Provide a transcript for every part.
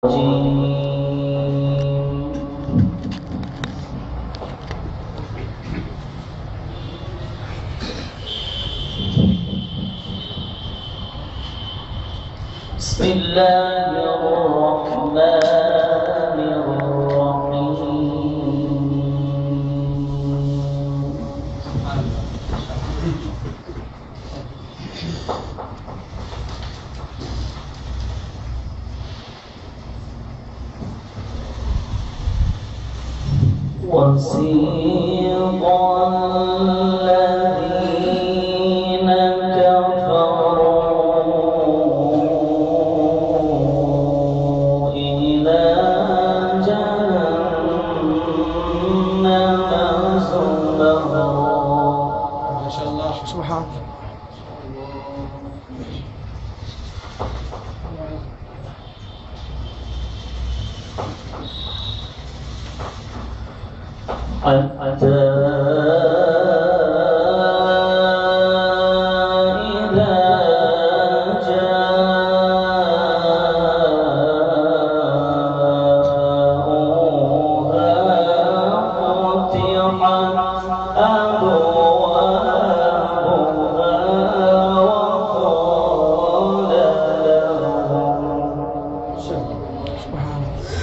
بسم الله الرحمن الرحيم وسيق الذين كفروا إلى جهنم زمرا. ما شاء الله سبحان الله. حتى إذا جاءوها فتحت أبوابها وقال لهم سبحان الله.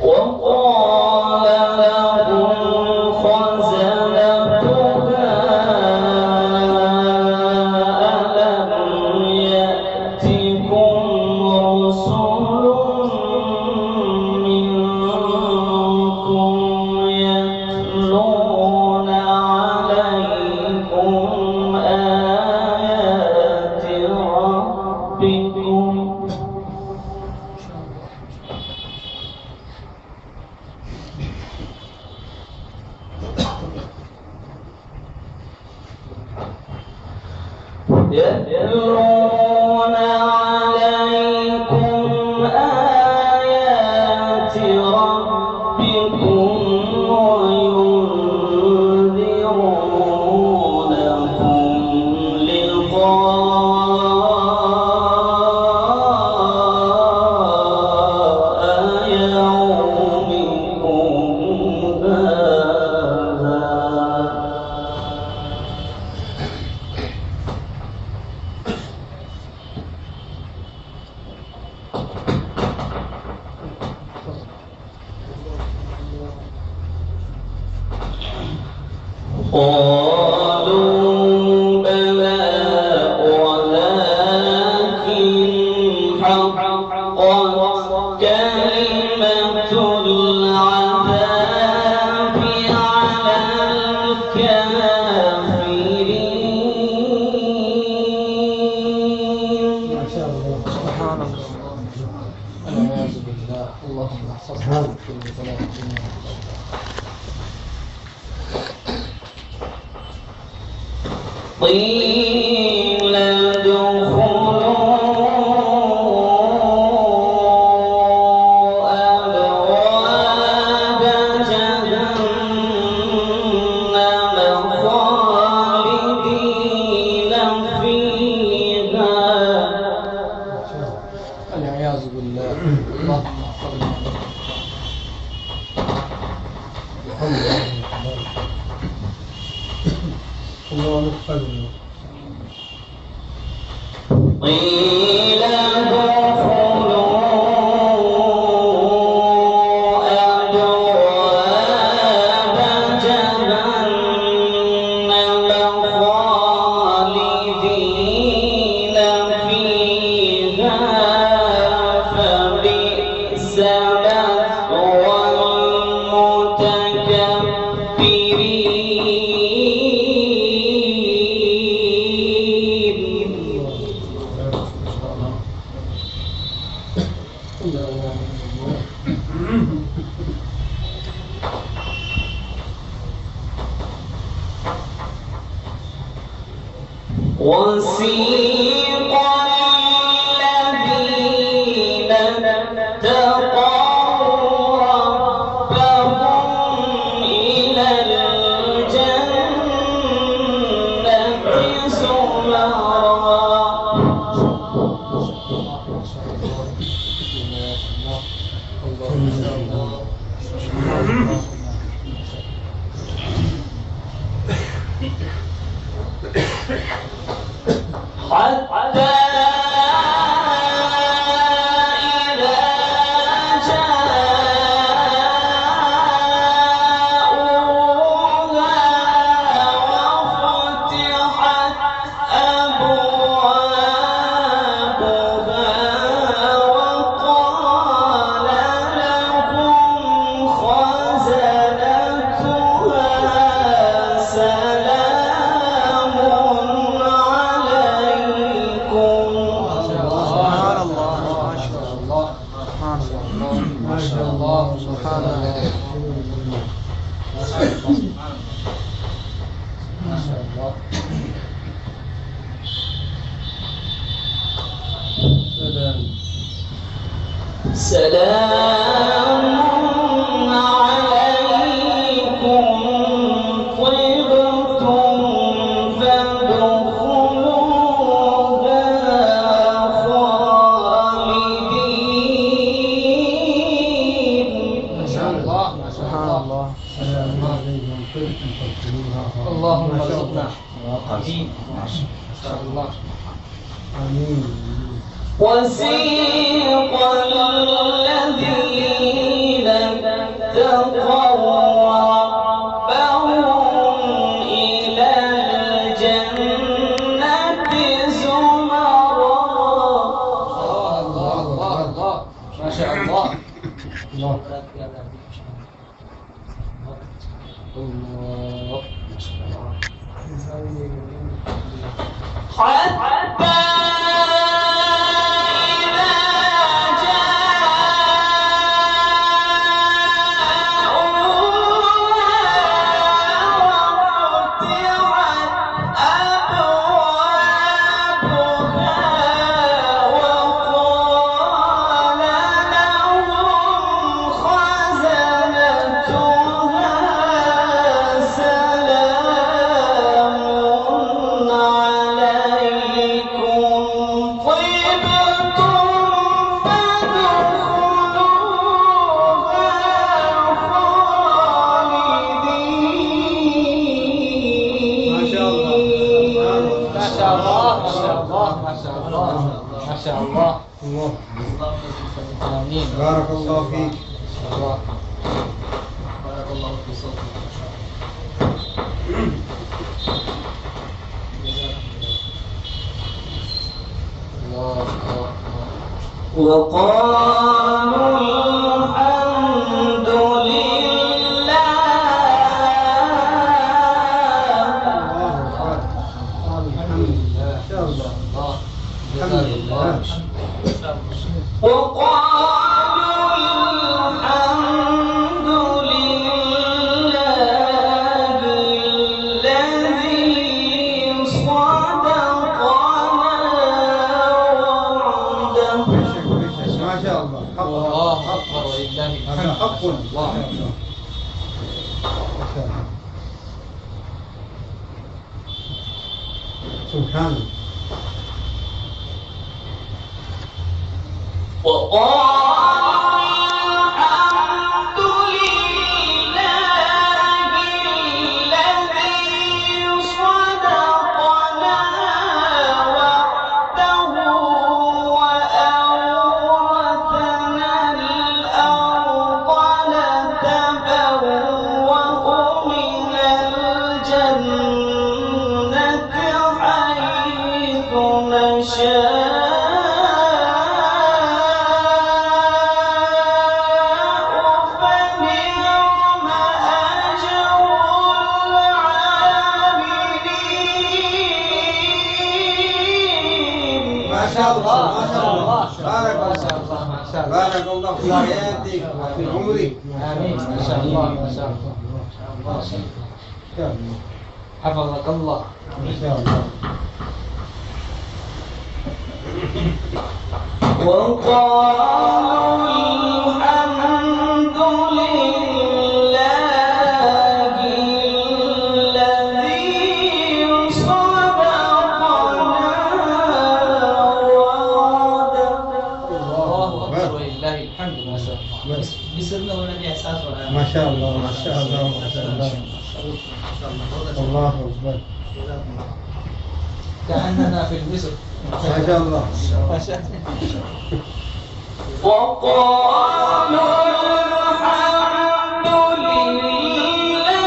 وقال لهم خزنتها ألم يأتكم رسل منكم يتلون عليكم آيات ربكم يتلون عليكم آيات ربكم وينذرونكم لقاء يومكم هذا. قالوا بلى ولكن حقت كلمة العذاب على الكافرين. ما شاء الله سبحان الله. والعياذ بالله. اللهم احفظنا من كل بلاء الدنيا. قيل ادخلوا أبواب جهنم خالدين فيها. والعياذ بالله. اللهم احفظنا. قيل ادخلوا أبواب جهنم خالدين فيها فبئس مثوى وسيق الذين اتقوا ربهم ما شاء الله. سلام عليكم طبتم فادخلوها خالدين. ما شاء الله. ما شاء الله. اللهم ارزقنا. آمين. ما شاء الله. آمين. وسيق الذين اتقوا ربهم إلى الجنة زمرا. الله الله الله. ما شاء الله. الله. الله. حتى ما شاء الله. الله. آمين. بارك الله فيك. الله. بارك الله في صوتك. الله. وقالوا الحمد لله. الحمد لله. ما شاء الله. الحمد لله. وقالوا الحمد لله الذي صدقنا وعده. ما شاء الله. حق. الله أكبر ولله هذا الحمد. حق. الله. ما شاء الله. سبحان الله. وقالوا الحمد لله الذي صدقنا وعده وأورثنا الأرض نتبوأ من الجنة حيث نشاء. ما شاء الله. ما شاء الله. بارك ما الله. شاء الله. ما شاء الله. بارك الله في حياتك وفي عمرك. آمين. ما شاء الله. ما شاء الله. ما شاء الله. حفظك الله. ما شاء الله. وقالوا الحمد لله الذي صدقنا وعده. الله أكبر ولله الحمد. ما شاء الله. بس. بيصيرنا ونبي احساس ما شاء الله. ما شاء الله. ما شاء الله. الله أكبر. كأننا في مصر. ما شاء الله. ما شاء الله. وقالوا الحمد لله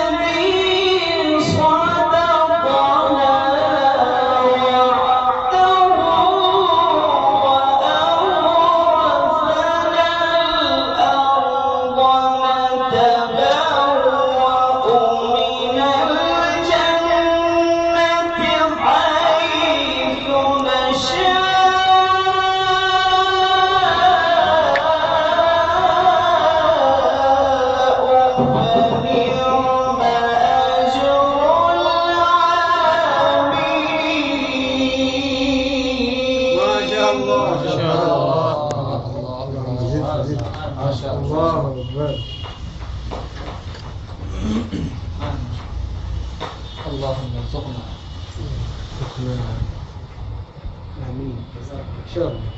الذي صدقنا وعده وأورثنا الأرض نتبوأ من الجنة حيث نشاء. ما شاء الله الله. أكبر. اللهم ارزقنا. آمين. إن شاء الله.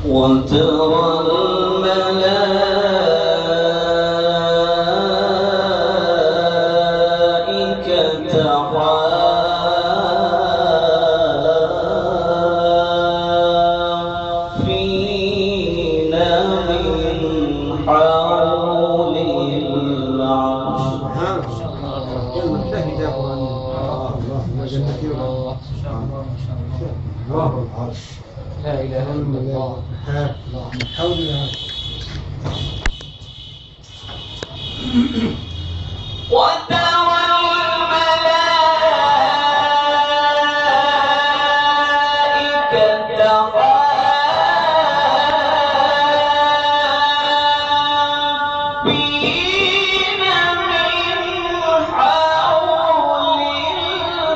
وترى الملائكة حافين من حول العرش سبحان الله. يلا انتهي يا أخوان. الله جنة الله. الله العرش. لا إله إلا الله. ها. حول وترى الملائكة حافين من حول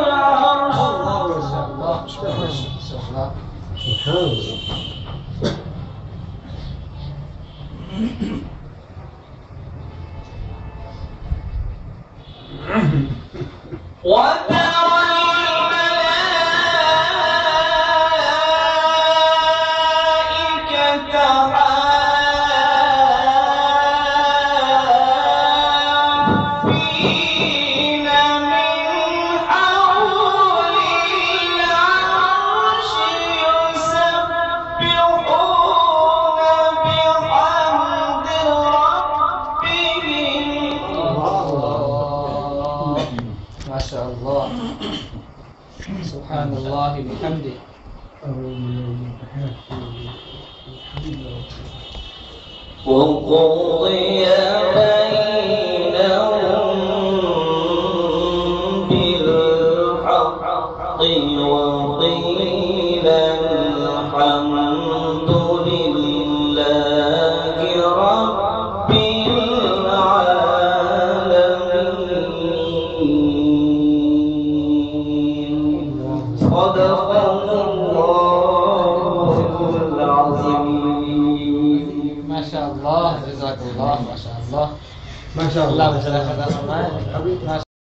العرش الله. سبحان سبحان الله. وترى الملائكة حافين من حول العرش يسبحون بحمد ربهم. ما شاء الله. سبحان الله بحمده. وقضي بينهم بالحق وقيل الحمد لله رب العالمين. صدق الله العظيم. ما شاء الله. جزاك الله. ما شاء الله. ما شاء الله الله. مسألة